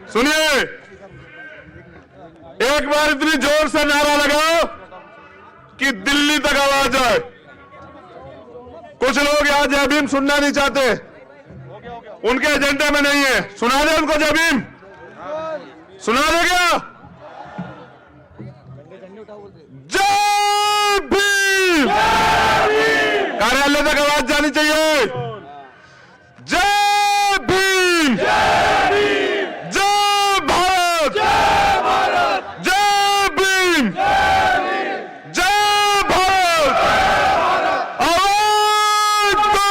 सुनिए, एक बार इतनी जोर से नारा लगाओ कि दिल्ली तक आवाज जाए। कुछ लोग यहां जय भीम सुनना नहीं चाहते, उनके एजेंडे में नहीं है। सुना दे उनको जय भीम, सुना दे क्या? जय भीम। कार्यालय तक आवाज जानी चाहिए। जय भीम, जय भारत, जय भीम, जय भारत। आवाज दो,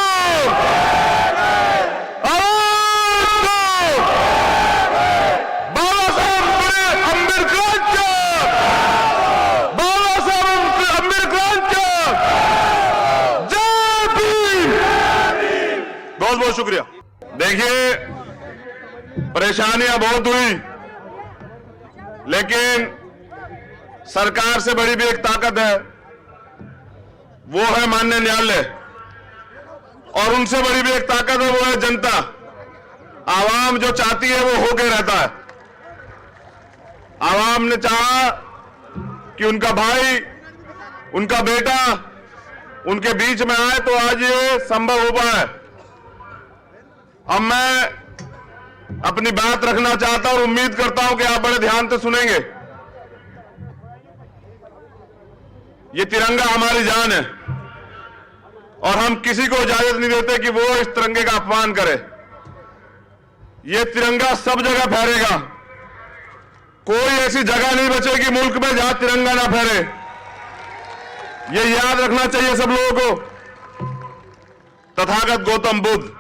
आवाज दो। बाबा साहब अम्बेडकर, बाबा साहब अम्बेडकर, जय भीम। बहुत बहुत शुक्रिया। देखिए, परेशानियां बहुत हुई, लेकिन सरकार से बड़ी भी एक ताकत है, वो है माननीय न्यायालय, और उनसे बड़ी भी एक ताकत है, वो है जनता। आवाम जो चाहती है वो होके रहता है। आवाम ने चाहा कि उनका भाई, उनका बेटा उनके बीच में आए तो आज ये संभव हो पाए। अब मैं अपनी बात रखना चाहता हूं और उम्मीद करता हूं कि आप बड़े ध्यान से सुनेंगे। ये तिरंगा हमारी जान है और हम किसी को इजाजत नहीं देते कि वो इस तिरंगे का अपमान करे। ये तिरंगा सब जगह फहरेगा, कोई ऐसी जगह नहीं बचेगी मुल्क में जहां तिरंगा ना फहरे। ये याद रखना चाहिए सब लोगों को। तथागत गौतम बुद्ध,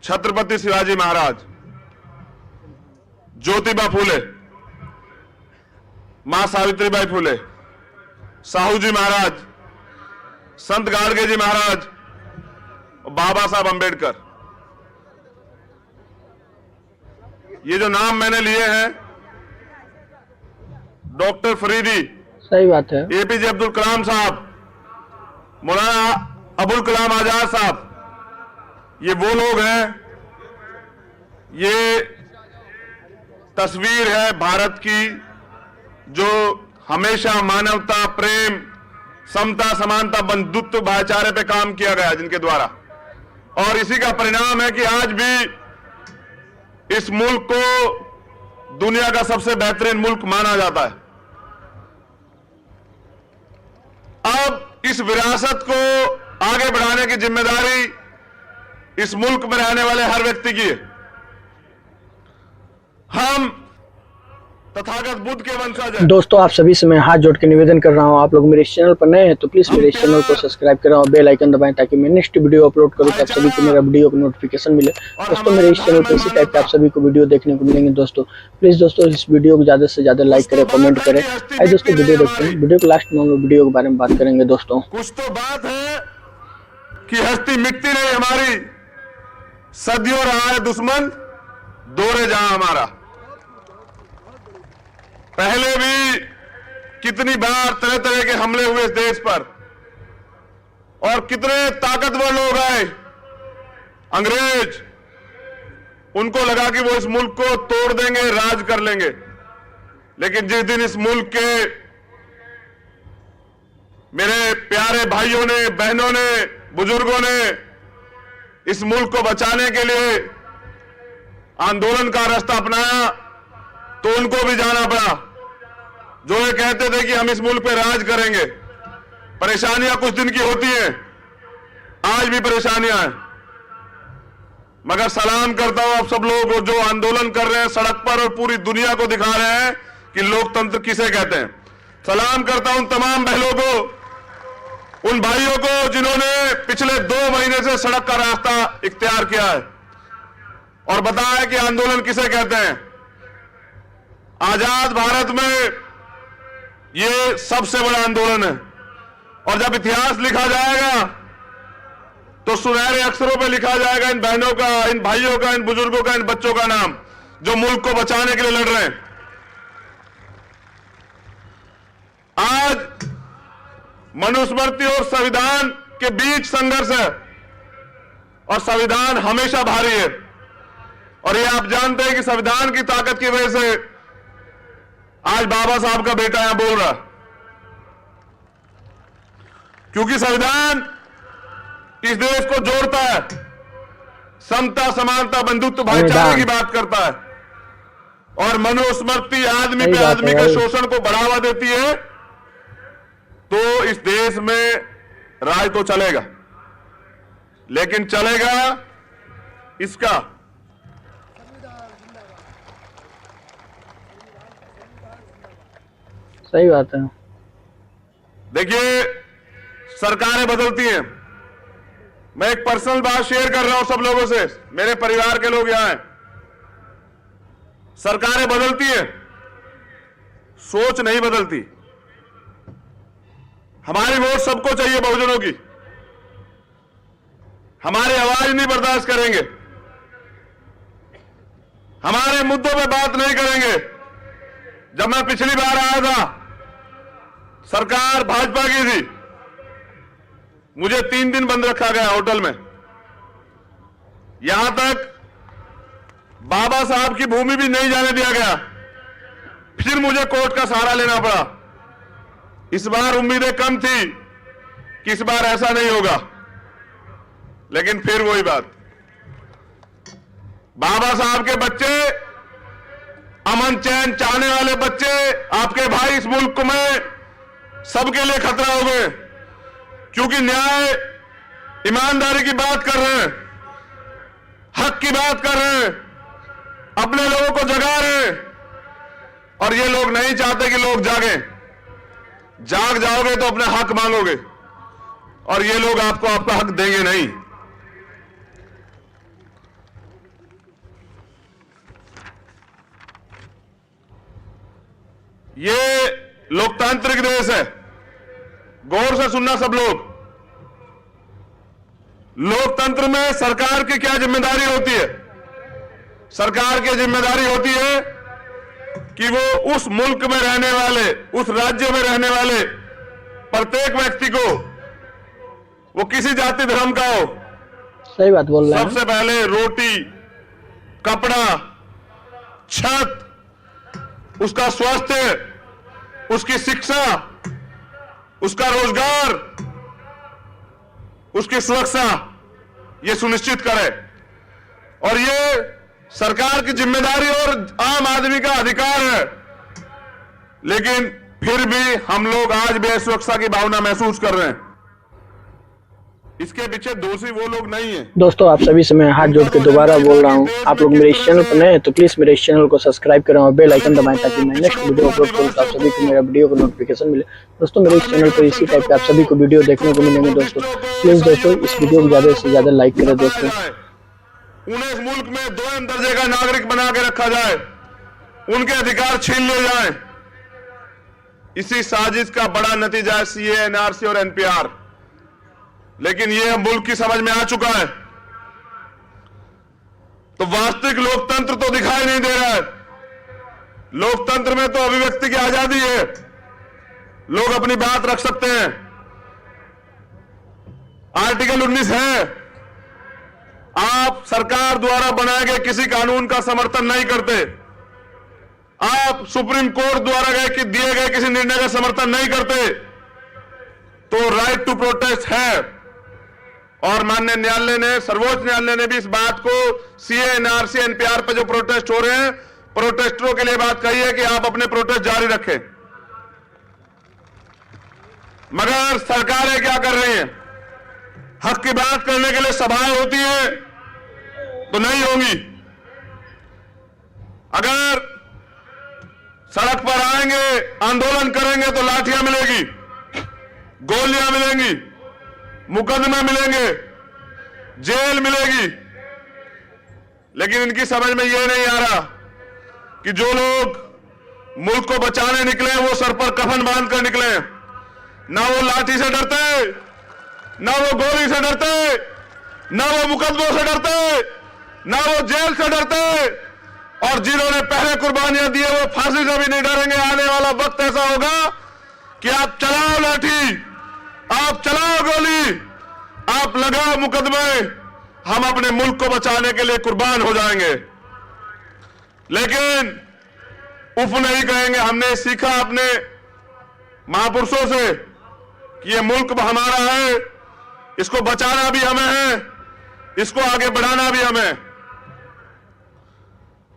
छत्रपति शिवाजी महाराज, ज्योतिबा फूले, मां सावित्रीबाई फूले, साहू जी महाराज, संत गाडगे जी महाराज, बाबा साहब अम्बेडकर, ये जो नाम मैंने लिए हैं, डॉक्टर फरीदी, सही बात है, एपीजे अब्दुल कलाम साहब, मौलाना अबुल कलाम आजाद साहब, ये वो लोग हैं। ये तस्वीर है भारत की जो हमेशा मानवता, प्रेम, समता, समानता, बंधुत्व, भाईचारे पे काम किया गया जिनके द्वारा, और इसी का परिणाम है कि आज भी इस मुल्क को दुनिया का सबसे बेहतरीन मुल्क माना जाता है। अब इस विरासत को आगे बढ़ाने की जिम्मेदारी इस मुल्क में रहने वाले हर व्यक्ति की है। हम तथागत बुद्ध के वंशज हैं। दोस्तों, आप सभी से मैं हाथ जोड़ के निवेदन कर रहा हूं, आप लोग मेरे इस चैनल पर नए हैं तो प्लीज मेरे इस चैनल को सब्सक्राइब करें और बेल आइकन दबाएं ताकि मैं नेक्स्ट वीडियो अपलोड करूं तो आप सभी को मेरा वीडियो का नोटिफिकेशन मिले। दोस्तों, मेरे इस चैनल पर इसी टाइप के आप सभी को वीडियो देखने को मिलेंगे। दोस्तों प्लीज दोस्तों इस वीडियो को ज्यादा से ज्यादा लाइक करें, कमेंट करें। आइए दोस्तों वीडियो देखते हैं। वीडियो को लास्ट में हम लोग वीडियो के बारे में बात करेंगे। दोस्तों, कुछ तो बात है कि हस्ती मिटती नहीं हमारी, सदियों रहा है दुश्मन, दौरे जहां हमारा। पहले भी कितनी बार तरह तरह के हमले हुए इस देश पर, और कितने ताकतवर लोग आए, अंग्रेज, उनको लगा कि वो इस मुल्क को तोड़ देंगे, राज कर लेंगे। लेकिन जिस दिन इस मुल्क के मेरे प्यारे भाइयों ने, बहनों ने, बुजुर्गों ने इस मुल्क को बचाने के लिए आंदोलन का रास्ता अपनाया, तो उनको भी जाना पड़ा। जो ये कहते थे कि हम इस मुल्क पे राज करेंगे। परेशानियां कुछ दिन की होती हैं, आज भी परेशानियां हैं, मगर सलाम करता हूं आप सब लोगों को जो आंदोलन कर रहे हैं सड़क पर और पूरी दुनिया को दिखा रहे हैं कि लोकतंत्र किसे कहते हैं। सलाम करता हूं तमाम बहनों को, उन भाइयों को जिन्होंने पिछले 2 महीने से सड़क का रास्ता इख्तियार किया है और बताया है कि आंदोलन किसे कहते हैं। आजाद भारत में ये सबसे बड़ा आंदोलन है, और जब इतिहास लिखा जाएगा तो सुनहरे अक्षरों पे लिखा जाएगा इन बहनों का, इन भाइयों का, इन बुजुर्गों का, इन बच्चों का नाम जो मुल्क को बचाने के लिए लड़ रहे हैं। आज मनुस्मृति और संविधान के बीच संघर्ष है, और संविधान हमेशा भारी है। और ये आप जानते हैं कि संविधान की ताकत की वजह से आज बाबा साहब का बेटा यहां बोल रहा, क्योंकि संविधान इस देश को जोड़ता है, समता, समानता, बंधुत्व, भाईचारे की बात करता है और मनुस्मृति आदमी पे आदमी के शोषण को बढ़ावा देती है। तो इस देश में राज तो चलेगा, लेकिन चलेगा इसका सही बात है। देखिए, सरकारें बदलती हैं। मैं एक पर्सनल बात शेयर कर रहा हूं सब लोगों से, मेरे परिवार के लोग यहां हैं। सरकारें बदलती हैं, सोच नहीं बदलती। हमारी वोट सबको चाहिए, बहुजनों की। हमारी आवाज नहीं बर्दाश्त करेंगे, हमारे मुद्दों पे बात नहीं करेंगे। जब मैं पिछली बार आया था, सरकार भाजपा की थी, मुझे 3 दिन बंद रखा गया होटल में। यहां तक बाबा साहब की भूमि भी नहीं जाने दिया गया, फिर मुझे कोर्ट का सहारा लेना पड़ा। इस बार उम्मीदें कम थी कि इस बार ऐसा नहीं होगा, लेकिन फिर वही बात। बाबा साहब के बच्चे, अमन चैन चाहने वाले बच्चे, आपके भाई इस मुल्क में सबके लिए खतरा हो गए, क्योंकि न्याय, ईमानदारी की बात कर रहे हैं, हक की बात कर रहे हैं, अपने लोगों को जगा रहे हैं। और ये लोग नहीं चाहते कि लोग जागें। जाग जाओगे तो अपने हक मांगोगे, और ये लोग आपको आपका हक देंगे नहीं। ये लोकतांत्रिक देश है, गौर से सुनना सब लोग। लोकतंत्र में सरकार की क्या जिम्मेदारी होती है? सरकार की जिम्मेदारी होती है कि वो उस मुल्क में रहने वाले, उस राज्य में रहने वाले प्रत्येक व्यक्ति को, वो किसी जाति धर्म का हो, सही बात बोल रहे हैं, सबसे पहले रोटी, कपड़ा, छत, उसका स्वास्थ्य, उसकी शिक्षा, उसका रोजगार, उसकी सुरक्षा, ये सुनिश्चित करे। और ये सरकार की जिम्मेदारी और आम आदमी का अधिकार है। लेकिन फिर भी हम लोग आज भी असुरक्षा की भावना महसूस कर रहे हैं। इसके पीछे दोषी वो लोग नहीं है। दोस्तों, आप सभी से मैं हाथ जोड़ के दोबारा बोल रहा हूँ, आप लोग मेरे इस चैनल पर नए हैं तो प्लीज मेरे इस चैनल को सब्सक्राइब करें और बेल आइकन दबाएं, ताकि मैं नेक्स्ट वीडियो अपलोड करूँ तो आप सभी को मेरा वीडियो को नोटिफिकेशन मिले। दोस्तों, मेरे इस चैनल पर इसी टाइप के आप सभी को वीडियो देखने को मिलेंगे। दोस्तों, प्लीज दोस्तों इस वीडियो को ज्यादा से ज्यादा लाइक करें। दोस्तों, उन्हें इस मुल्क में 2 दर्जे का नागरिक बना के रखा जाए, उनके अधिकार छीन लिए जाए। इसी साजिश का बड़ा नतीजा है सीए, एनआरसी और एनपीआर। लेकिन यह मुल्क की समझ में आ चुका है, तो वास्तविक लोकतंत्र तो दिखाई नहीं दे रहा है। लोकतंत्र में तो अभिव्यक्ति की आजादी है, लोग अपनी बात रख सकते हैं। आर्टिकल 19 है। आप सरकार द्वारा बनाए गए किसी कानून का समर्थन नहीं करते, आप सुप्रीम कोर्ट द्वारा दिए गए किसी निर्णय का समर्थन नहीं करते, तो राइट टू प्रोटेस्ट है। और माननीय न्यायालय ने, सर्वोच्च न्यायालय ने भी इस बात को सीए, एनआरसी, एनपीआर पे जो प्रोटेस्ट हो रहे हैं, प्रोटेस्टरों के लिए बात कही है कि आप अपने प्रोटेस्ट जारी रखें। मगर सरकारें क्या कर रही हैं? हक की बात करने के लिए सभाएं होती है तो नहीं होंगी। अगर सड़क पर आएंगे, आंदोलन करेंगे तो लाठियां मिलेगी, गोलियां मिलेंगी, मुकदमे मिलेंगे, जेल मिलेगी। लेकिन इनकी समझ में यह नहीं आ रहा कि जो लोग मुल्क को बचाने निकले वो सर पर कफन बांधकर निकले। ना वो लाठी से डरते, ना वो गोली से डरते, ना वो मुकदमों से डरते, ना वो जेल से डरते। और जिन्होंने पहले कुर्बानियां दी है वो फांसी से भी नहीं डरेंगे। आने वाला वक्त ऐसा होगा कि आप चलाओ लाठी, आप चलाओ गोली, आप लगाओ मुकदमे, हम अपने मुल्क को बचाने के लिए कुर्बान हो जाएंगे। लेकिन उफ नहीं कहेंगे। हमने सीखा अपने महापुरुषों से कि ये मुल्क हमारा है, इसको बचाना भी हमें है, इसको आगे बढ़ाना भी हमें।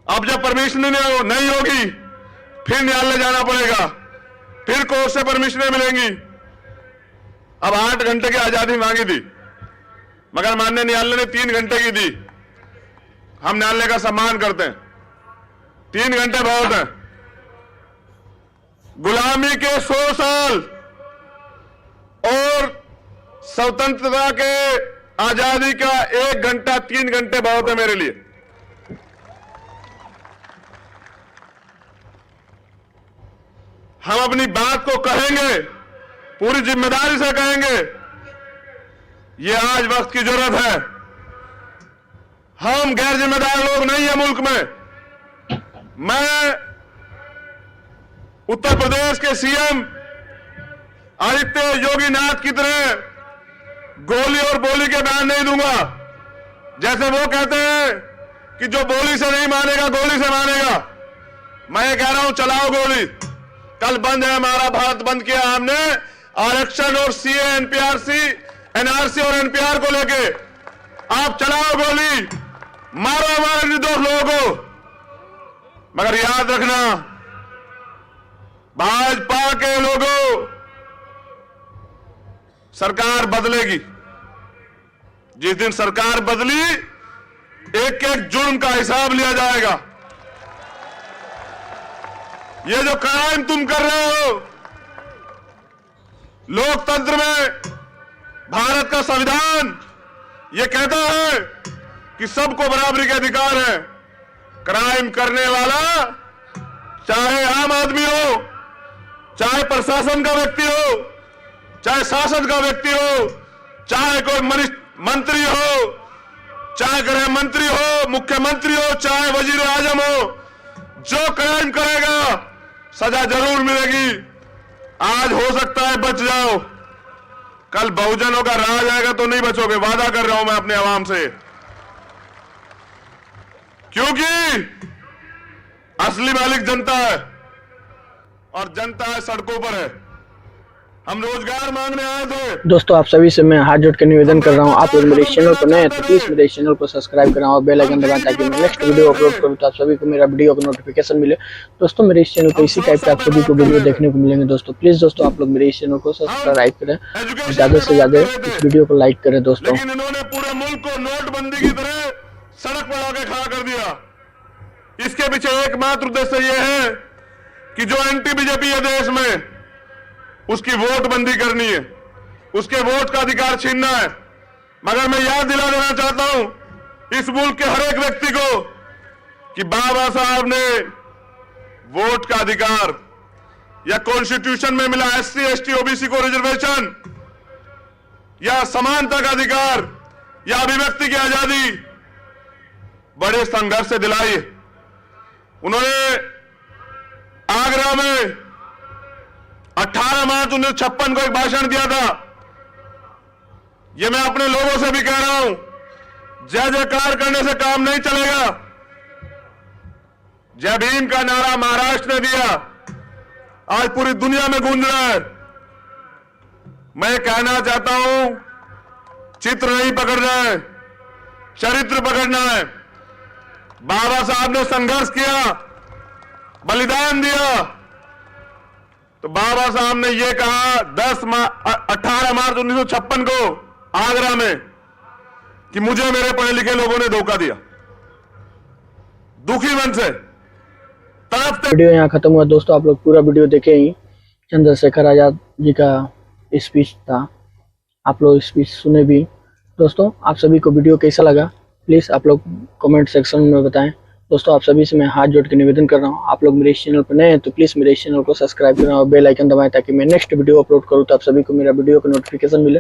अब जब परमिशन नहीं होगी फिर न्यायालय जाना पड़ेगा, फिर कोर्ट से परमिशनें मिलेंगी। अब 8 घंटे की आजादी मांगी थी, मगर माननीय न्यायालय ने 3 घंटे की दी। हम न्यायालय का सम्मान करते हैं, 3 घंटे बहुत है। गुलामी के 100 साल और स्वतंत्रता के आजादी का 1 घंटा, 3 घंटे बहुत है मेरे लिए। हम अपनी बात को कहेंगे, पूरी जिम्मेदारी से कहेंगे। ये आज वक्त की जरूरत है। हम गैर जिम्मेदार लोग नहीं है मुल्क में। मैं उत्तर प्रदेश के सीएम आदित्य योगी नाथ की तरह गोली और बोली के बयान नहीं दूंगा। जैसे वो कहते हैं कि जो बोली से नहीं मानेगा गोली से मानेगा, मैं ये कह रहा हूं चलाओ गोली। कल बंद है हमारा भारत बंद किया हमने आरक्षण और सीए, एनपीआरसी, एनआरसी और एनपीआर को लेके। आप चलाओ गोली, मारो हमारे निर्दोष लोगों को। मगर याद रखना, भाजपा के लोगों, सरकार बदलेगी। जिस दिन सरकार बदली, एक एक जुर्म का हिसाब लिया जाएगा। ये जो क्राइम तुम कर रहे हो, लोकतंत्र में भारत का संविधान ये कहता है कि सबको बराबरी के अधिकार है। क्राइम करने वाला चाहे आम आदमी हो, चाहे प्रशासन का व्यक्ति हो, चाहे शासन का व्यक्ति हो, चाहे कोई मंत्री हो, चाहे गृह मंत्री हो, मुख्यमंत्री हो, चाहे वजीर आजम हो, जो क्राइम करेगा सजा जरूर मिलेगी। आज हो सकता है बच जाओ, कल बहुजनों का राज आएगा तो नहीं बचोगे। वादा कर रहा हूं मैं अपने आवाम से, क्योंकि असली मालिक जनता है और जनता है सड़कों पर है। हम रोजगार मांगने आए थे। दोस्तों आप सभी से मैं हाथ जोड़ के निवेदन कर रहा हूँ, आप लोग मेरे इस चैनल पर नए हैं तो प्लीज मेरे इस चैनल को सब्सक्राइब करें और बेल आइकन दबाएं ताकि मैं नेक्स्ट वीडियो अपलोड करूँ तो आप सभी को मेरा वीडियो का नोटिफिकेशन मिले। दोस्तों मेरे इस चैनल पर इसी टाइप के आप सभी को वीडियो देखने को मिलेंगे। दोस्तों प्लीज दोस्तों आप लोग मेरे इस चैनल को सब्सक्राइब करें, ज्यादा से ज्यादा इस वीडियो को लाइक करें। दोस्तों लेकिन इन्होंने पूरे मुल्क को नोटबंदी की तरह सड़क पर आके खड़ा कर दिया। इसके पीछे एकमात्र उद्देश्य यह है कि जो एंटी बीजेपी है देश में, उसकी वोट बंदी करनी है, उसके वोट का अधिकार छीनना है। मगर मैं याद दिला देना चाहता हूं इस मुल्क के हर एक व्यक्ति को कि बाबा साहब ने वोट का अधिकार या कॉन्स्टिट्यूशन में मिला एससी, एसटी, ओबीसी को रिजर्वेशन या समानता का अधिकार या अभिव्यक्ति की आजादी बड़े संघर्ष से दिलाई। उन्होंने आगरा में 18 मार्च 1956 को एक भाषण दिया था। यह मैं अपने लोगों से भी कह रहा हूं, जय जयकार करने से काम नहीं चलेगा। जय भीम का नारा महाराष्ट्र ने दिया, आज पूरी दुनिया में गूंज रहा है। मैं कहना चाहता हूं, चित्र नहीं पकड़ना है, चरित्र पकड़ना है। बाबा साहब ने संघर्ष किया, बलिदान दिया, तो बाबा साहब ने यह कहा 18 मार्च 1956 को आगरा में कि मुझे मेरे पढ़े लिखे लोगों ने धोखा दिया। दुखी मन से तड़पते। वीडियो यहाँ खत्म हुआ। दोस्तों आप लोग पूरा वीडियो देखे ही, चंद्रशेखर आजाद जी का स्पीच था, आप लोग स्पीच सुने भी। दोस्तों आप सभी को वीडियो कैसा लगा प्लीज आप लोग कमेंट सेक्शन में बताएं। दोस्तों आप सभी से मैं हाथ जोड़ के निवेदन कर रहा हूँ, आप लोग मेरे इस चैनल पर नए हैं तो प्लीज़ मेरे इस चैनल को सब्सक्राइब करें और बेल आइकन दबाएं ताकि मैं नेक्स्ट वीडियो अपलोड करूँ तो आप सभी को मेरा वीडियो का नोटिफिकेशन मिले।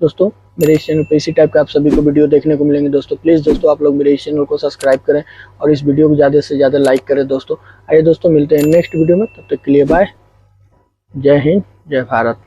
दोस्तों मेरे इस चैनल पर इसी टाइप का आप सभी को वीडियो देखने को मिलेंगे। दोस्तों प्लीज़ दोस्तों आप लोग मेरे इस चैनल को सब्सक्राइब करें और इस वीडियो को ज़्यादा से ज़्यादा लाइक करें। दोस्तों आइए दोस्तों मिलते हैं नेक्स्ट वीडियो में, तब तक के लिए बाय। जय हिंद, जय भारत।